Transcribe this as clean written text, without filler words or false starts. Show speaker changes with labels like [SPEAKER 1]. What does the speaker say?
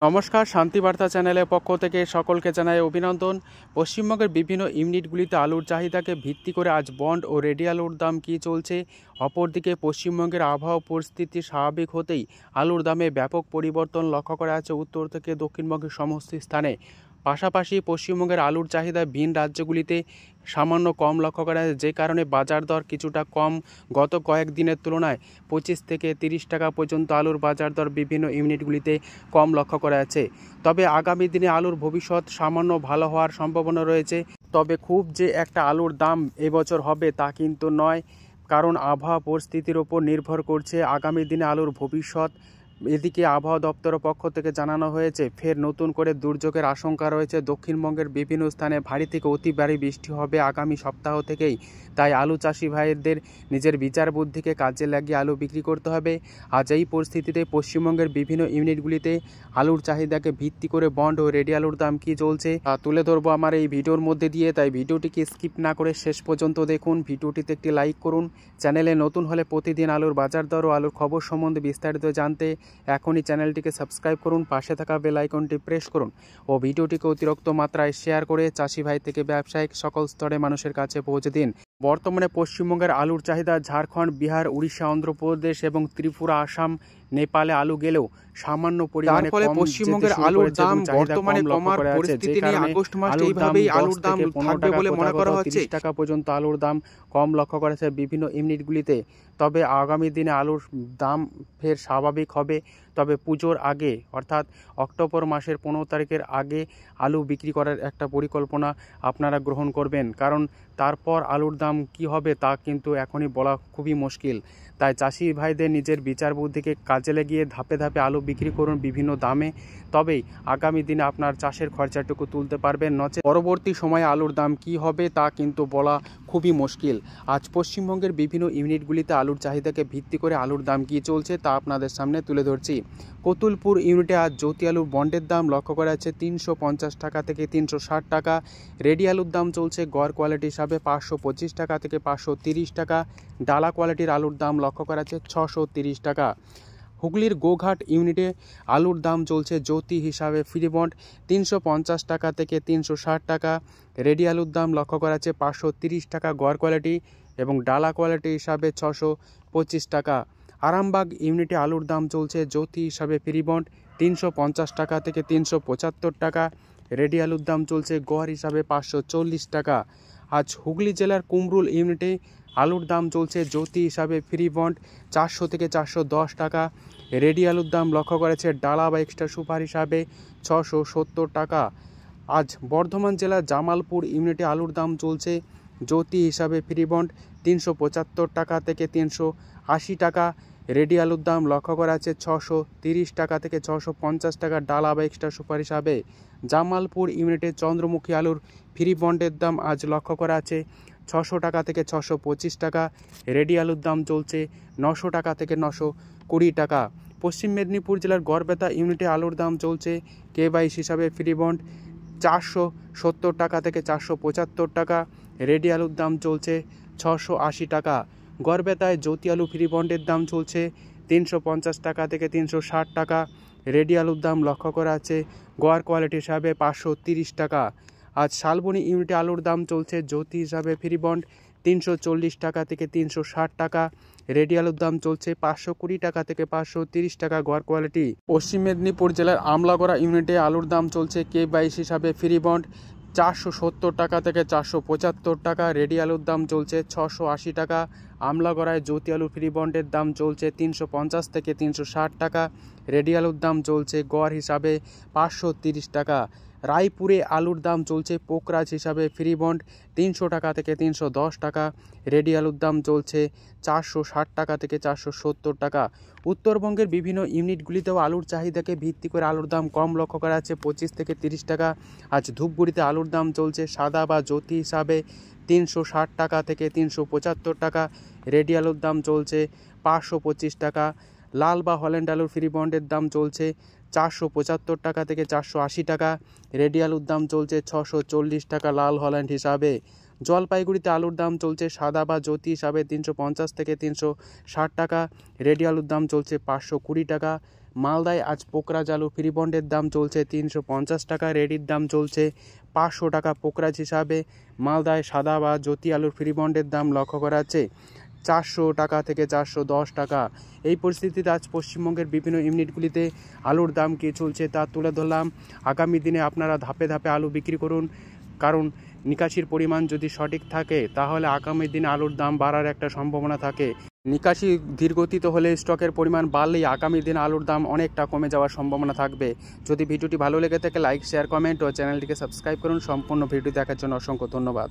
[SPEAKER 1] নমস্কার, শান্তিবার্তা চ্যানেলের পক্ষ থেকে সকলকে জানাই অভিনন্দন। পশ্চিমবঙ্গের বিভিন্ন ইউনিটগুলিতে আলুর চাহিদাকে ভিত্তি করে আজ বন্ড ও রেডি আলুর দাম কী চলছে। অপরদিকে পশ্চিমবঙ্গের আবহাওয়া পরিস্থিতি স্বাভাবিক হতেই আলুর দামে ব্যাপক পরিবর্তন লক্ষ্য করা যাচ্ছে উত্তর থেকে দক্ষিণবঙ্গের সমস্ত স্থানে। পাশাপাশি পশ্চিমবঙ্গের আলুর চাহিদা ভিন রাজ্যগুলিতে সামান্য কম লক্ষ্য করা যায়, যে কারণে বাজার দর কিছুটা কম। গত কয়েকদিনের তুলনায় 25 থেকে 30 টাকা পর্যন্ত আলুর বাজার দর বিভিন্ন ইউনিটগুলিতে কম লক্ষ্য করা যাচ্ছে। তবে আগামী দিনে আলুর ভবিষ্যৎ সামান্য ভালো হওয়ার সম্ভাবনা রয়েছে। তবে খুব যে একটা আলুর দাম এবছর হবে তা কিন্তু নয়, কারণ আবহাওয়া পরিস্থিতির ওপর নির্ভর করছে আগামী দিনে আলুর ভবিষ্যৎ। এদিকে আবহাওয়া দপ্তরের পক্ষ থেকে জানানো হয়েছে ফের নতুন করে দুর্যোগের আশঙ্কা রয়েছে। দক্ষিণবঙ্গের বিভিন্ন স্থানে ভারী থেকে অতি ভারী বৃষ্টি হবে আগামী সপ্তাহ থেকেই। তাই আলু চাষি ভাইদের নিজের বিচার বুদ্ধিকে কাজে লাগিয়ে আলু বিক্রি করতে হবে। আজ এই পরিস্থিতিতে পশ্চিমবঙ্গের বিভিন্ন ইউনিটগুলিতে আলুর চাহিদাকে ভিত্তি করে বন্ড ও রেডি আলুর দাম কী চলছে তা তুলে ধরবো আমার এই ভিডিওর মধ্যে দিয়ে। তাই ভিডিওটিকে স্কিপ না করে শেষ পর্যন্ত দেখুন। ভিডিওটিতে একটি লাইক করুন। চ্যানেলে নতুন হলে প্রতিদিন আলুর বাজার দর ও আলুর খবর সম্বন্ধে বিস্তারিত জানতে এখনই চ্যানেলটিকে সাবস্ক্রাইব করুন, পাশে থাকা বেল আইকনটি প্রেস করুন ও ভিডিওটিকে অতিরিক্ত মাত্রায় শেয়ার করে চাষি ভাই থেকে ব্যবসায়িক সকল স্তরে মানুষের কাছে পৌঁছে দিন। বর্তমানে পশ্চিমবঙ্গের আলুর চাহিদা ঝাড়খণ্ড, বিহার, উড়িষ্যা, অন্ধ্রপ্রদেশ এবং ত্রিপুরা, আসাম, নেপালে আলু গেলেও সামান্য পরিমাণে পশ্চিমবঙ্গের আলুর দাম বর্তমানে কমার পরিস্থিতি নিয়ে আগস্ট মাস এইভাবেই আলুর দাম থাকবে বলে মনে করা হচ্ছে। 30 টাকা পর্যন্ত আলুর দাম কম লক্ষ্য করা যাচ্ছে বিভিন্ন ইউনিটগুলিতে। তবে আগামী দিনে আলুর দাম ফের স্বাভাবিক হবে। তবে পুজোর আগে অর্থাৎ অক্টোবর মাসের 15 তারিখের আগে আলু বিক্রি করার একটা পরিকল্পনা আপনারা গ্রহণ করবেন, কারণ তারপর আলুর দাম কি হবে তা কিন্তু এখনই বলা খুবই মুশকিল। তাই চাষি ভাইদের নিজের বিচার বুদ্ধিকে কাজে লাগিয়ে ধাপে ধাপে আলু বিক্রি করুন বিভিন্ন দামে। তবেই আগামী দিনে আপনার চাষের খরচাটুকু তুলতে পারবেন, নচেত পরবর্তী সময়ে আলুর দাম কি হবে তা কিন্তু বলা খুবই মুশকিল। আজ পশ্চিমবঙ্গের বিভিন্ন ইউনিটগুলিতে আলুর চাহিদাকে ভিত্তি করে আলুর দাম কী চলছে তা আপনাদের সামনে তুলে ধরছি। কতুলপুর ইউনিটে আজ জ্যোতি আলুর বন্ডের দাম লক্ষ্য করা যাচ্ছে 350 টাকা থেকে 360 টাকা। রেডি আলুর দাম চলছে গড় কোয়ালিটি হিসাবে 525 টাকা থেকে 530 টাকা। ডালা কোয়ালিটির আলুর দাম লক্ষ্য করা যাচ্ছে 630 টাকা। হুগলির গোঘাট ইউনিটে আলুর দাম চলছে জ্যোতি হিসাবে ফ্রি বন্ড 350 টাকা থেকে 360 টাকা। রেডি আলুর দাম লক্ষ্য করা যাচ্ছে 530 টাকা গড় কোয়ালিটি এবং ডালা কোয়ালিটি হিসাবে 625 টাকা। আরামবাগ ইউনিটে আলুর দাম চলছে জ্যোতি হিসাবে ফ্রি বন্ড 350 টাকা থেকে 375 টাকা। রেডি আলুর দাম চলছে গড় হিসাবে 540 টাকা। আজ হুগলি জেলার কুমরুল ইউনিটে আলুর দাম চলছে জ্যোতি হিসাবে ফ্রি বন্ড 400 থেকে 410 টাকা। রেডি আলুর দাম লক্ষ্য করেছে ডালা বা এক্সট্রা সুপার হিসাবে 670 টাকা। আজ বর্ধমান জেলার জামালপুর ইউনিটে আলুর দাম চলছে জ্যোতি হিসাবে ফ্রি বন্ড 375 টাকা থেকে 380 টাকা। রেডি আলুর দাম লক্ষ্য করা আছে 630 টাকা থেকে 650 টাকা ডালা বা এক্সট্রা সুপার হিসাবে। জামালপুর ইউনিটে চন্দ্রমুখী আলুর ফ্রি বন্ডের দাম আজ লক্ষ্য করা আছে 600 টাকা থেকে 625 টাকা। রেডি আলুর দাম চলছে 900 টাকা থেকে 920 টাকা। পশ্চিম মেদিনীপুর জেলার গড়বেতা ইউনিটে আলুর দাম চলছে K22 হিসাবে ফ্রি বন্ড 470 টাকা থেকে 475 টাকা। রেডি আলুর দাম চলছে 680 টাকা। গড়বেতায় জ্যোতি আলু ফ্রি বন্ডের দাম চলছে 350 টাকা থেকে 360 টাকা। রেডি আলুর দাম লক্ষ্য করা আছে গড় কোয়ালিটি হিসাবে 530 টাকা। আজ শালবনী ইউনিটে আলুর দাম চলছে জ্যোতি হিসাবে ফ্রি বন্ড 340 টাকা থেকে 360 টাকা। রেডি আলুর দাম চলছে 520 টাকা থেকে 530 টাকা গড় কোয়ালিটি। পশ্চিম মেদিনীপুর জেলার আমলাগড়া ইউনিটে আলুর দাম চলছে K22 হিসাবে ফ্রি বন্ড 470 টাকা থেকে 475 টাকা। রেডি আলুর দাম চলছে 680 টাকা। আমলাগড়ায় জ্যোতি আলু ফ্রি বন্ডের দাম চলছে 350 থেকে 360 টাকা। রেডি আলুর দাম চলছে গড় হিসাবে 530 টাকা। রায়পুরে আলুর দাম চলছে পোকরাজ হিসাবে ফ্রি বন্ড 300 টাকা থেকে 310 টাকা। রেডি আলুর দাম চলছে 460 টাকা থেকে 470 টাকা। উত্তরবঙ্গের বিভিন্ন ইউনিটগুলিতেও আলুর চাহিদাকে ভিত্তি করে আলুর দাম কম লক্ষ্য করা যাচ্ছে 25 থেকে 30 টাকা। আজ ধূপগুড়িতে আলুর দাম চলছে সাদা বা জ্যোতি হিসাবে 360 টাকা থেকে 375 টাকা। রেডি আলুর দাম চলছে 525 টাকা। লাল বা হল্যান্ড আলুর ফ্রি বন্ডের দাম চলছে 475 টাকা থেকে 480 টাকা। রেডি আলুর দাম চলছে 640 টাকা লাল হল্যান্ড হিসাবে। জলপাইগুড়িতে আলুর দাম চলছে সাদা বা জ্যোতি হিসাবে 350 থেকে 360 টাকা। রেডি আলুর দাম চলছে 520 টাকা। মালদায় আজ পোকরাজ আলু ফ্রি বন্ডের দাম চলছে 350 টাকা, রেডির দাম চলছে 500 টাকা পোকরাজ হিসাবে। মালদায় সাদা বা জ্যোতি আলুর ফ্রি বন্ডের দাম লক্ষ্য করা যাচ্ছে 400 টাকা থেকে 410 টাকা। এই পরিস্থিতিতে আজ পশ্চিমবঙ্গের বিভিন্ন ইউনিটগুলিতে আলুর দাম কী চলছে তা তুলে ধরলাম। আগামী দিনে আপনারা ধাপে ধাপে আলু বিক্রি করুন, কারণ নিকাশির পরিমাণ যদি সঠিক থাকে তাহলে আগামী দিনে আলুর দাম বাড়ার একটা সম্ভাবনা থাকে। নিকাশি ধীরগতিতে হলে স্টকের পরিমাণ বাড়লেই আগামী দিনে আলুর দাম অনেকটা কমে যাওয়ার সম্ভাবনা থাকবে। যদি ভিডিওটি ভালো লেগে থাকে লাইক, শেয়ার, কমেন্ট ও চ্যানেলটিকে সাবস্ক্রাইব করুন। সম্পূর্ণ ভিডিও দেখার জন্য অসংখ্য ধন্যবাদ।